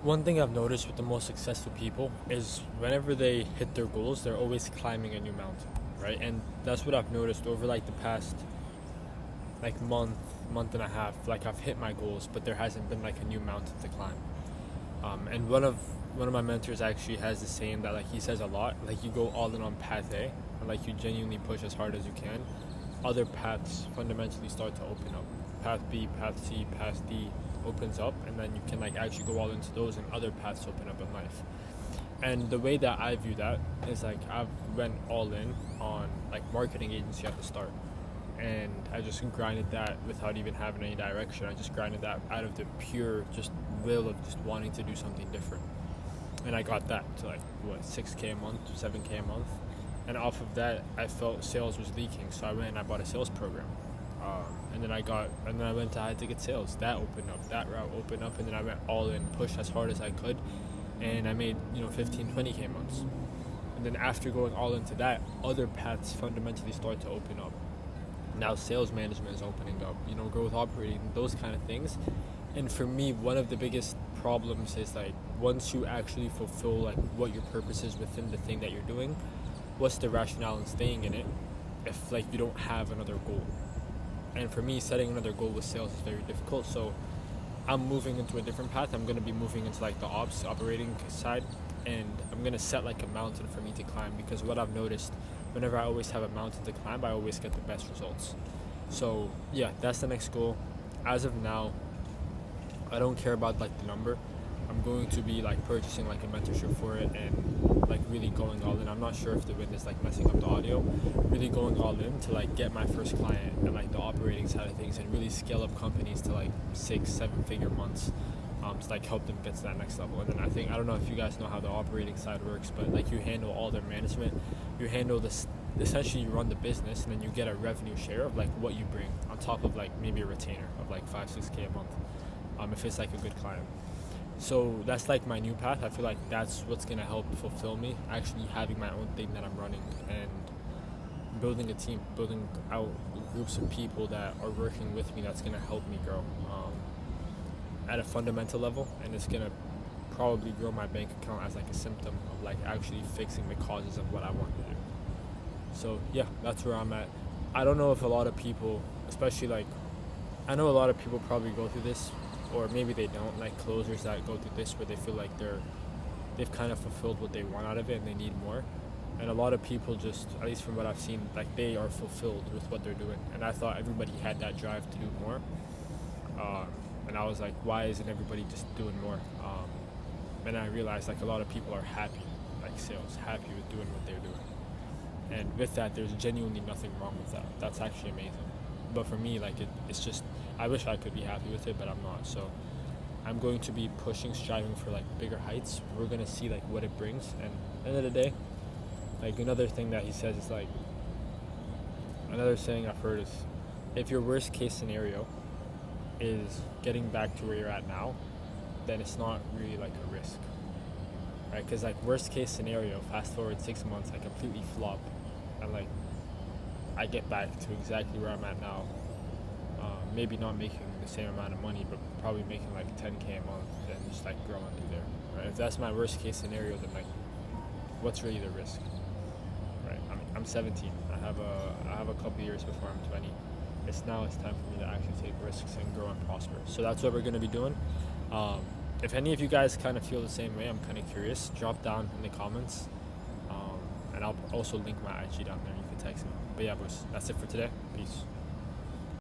One thing I've noticed with the most successful people is whenever they hit their goals, they're always climbing a new mountain, right? And that's what I've noticed over like the past like month and a half. Like I've hit my goals, but there hasn't been like a new mountain to climb. And one of my mentors actually has the saying that like he says a lot, like you go all in on path A, and like you genuinely push as hard as you can. Other paths fundamentally start to open up. Path B, path C, path D opens up, and then you can like actually go all into those, and other paths open up in life. And the way that I view that is like I've went all in on like marketing agency at the start, and I just grinded that without even having any direction. I just grinded that out of the pure just will of just wanting to do something different, and I got that to like what 6K a month, 7K a month, and off of that I felt sales was leaking, so I went and I bought a sales program. And then I went to high ticket sales. That opened up, that route opened up, and then I went all in, pushed as hard as I could, and I made 15, 20K months. And then after going all into that, other paths fundamentally start to open up. Now sales management is opening up, growth operating, those kind of things. And for me, one of the biggest problems is like once you actually fulfill like what your purpose is within the thing that you're doing, what's the rationale in staying in it if like you don't have another goal? And for me, setting another goal with sales is very difficult. So I'm moving into a different path. I'm going to be moving into like the operating side, and I'm going to set like a mountain for me to climb, because what I've noticed, whenever I always have a mountain to climb, I always get the best results. So yeah, that's the next goal. As of now, I don't care about like the number. I'm going to be like purchasing like a mentorship for it, and like really going all in. I'm not sure if the wind is like messing up the audio. Really going all in to like get my first client and like the operating side of things, and really scale up companies to like 6-7 figure months, to like help them get to that next level. And then I don't know if you guys know how the operating side works, but like you handle all their management, you handle this, essentially you run the business, and then you get a revenue share of like what you bring on top of like maybe a retainer of like 5-6K a month, if it's like a good client. So that's like my new path. I feel like that's what's gonna help fulfill me, actually having my own thing that I'm running, and building a team, building out groups of people that are working with me, that's gonna help me grow at a fundamental level, and it's gonna probably grow my bank account as like a symptom of like actually fixing the causes of what I want to do. So yeah, that's where I'm at. I don't know if a lot of people, especially like, I know a lot of people probably go through this, or maybe they don't, like closers that go through this where they feel like they've kind of fulfilled what they want out of it and they need more. And a lot of people just, at least from what I've seen, like they are fulfilled with what they're doing. And I thought everybody had that drive to do more. And I was like, why isn't everybody just doing more? And I realized like a lot of people are happy, like sales, happy with doing what they're doing. And with that, there's genuinely nothing wrong with that. That's actually amazing. But for me, like it's just, I wish I could be happy with it, but I'm not. So I'm going to be pushing, striving for like bigger heights. We're gonna see like what it brings. And at the end of the day, like another thing that he says is like, another saying I've heard is, if your worst case scenario is getting back to where you're at now, then it's not really like a risk, right? Because like worst case scenario, fast forward 6 months, I completely flop, and like I get back to exactly where I'm at now. Maybe not making the same amount of money, but probably making like 10K a month, and just like growing through there, right? If that's my worst case scenario, then like what's really the risk, right? I'm 17. I have a couple years before I'm 20. It's time for me to actually take risks and grow and prosper. So that's what we're going to be doing. If any of you guys kind of feel the same way, I'm kind of curious, drop down in the comments, and I'll also link my IG down there. You can text me. But yeah, boys, that's it for today. Peace.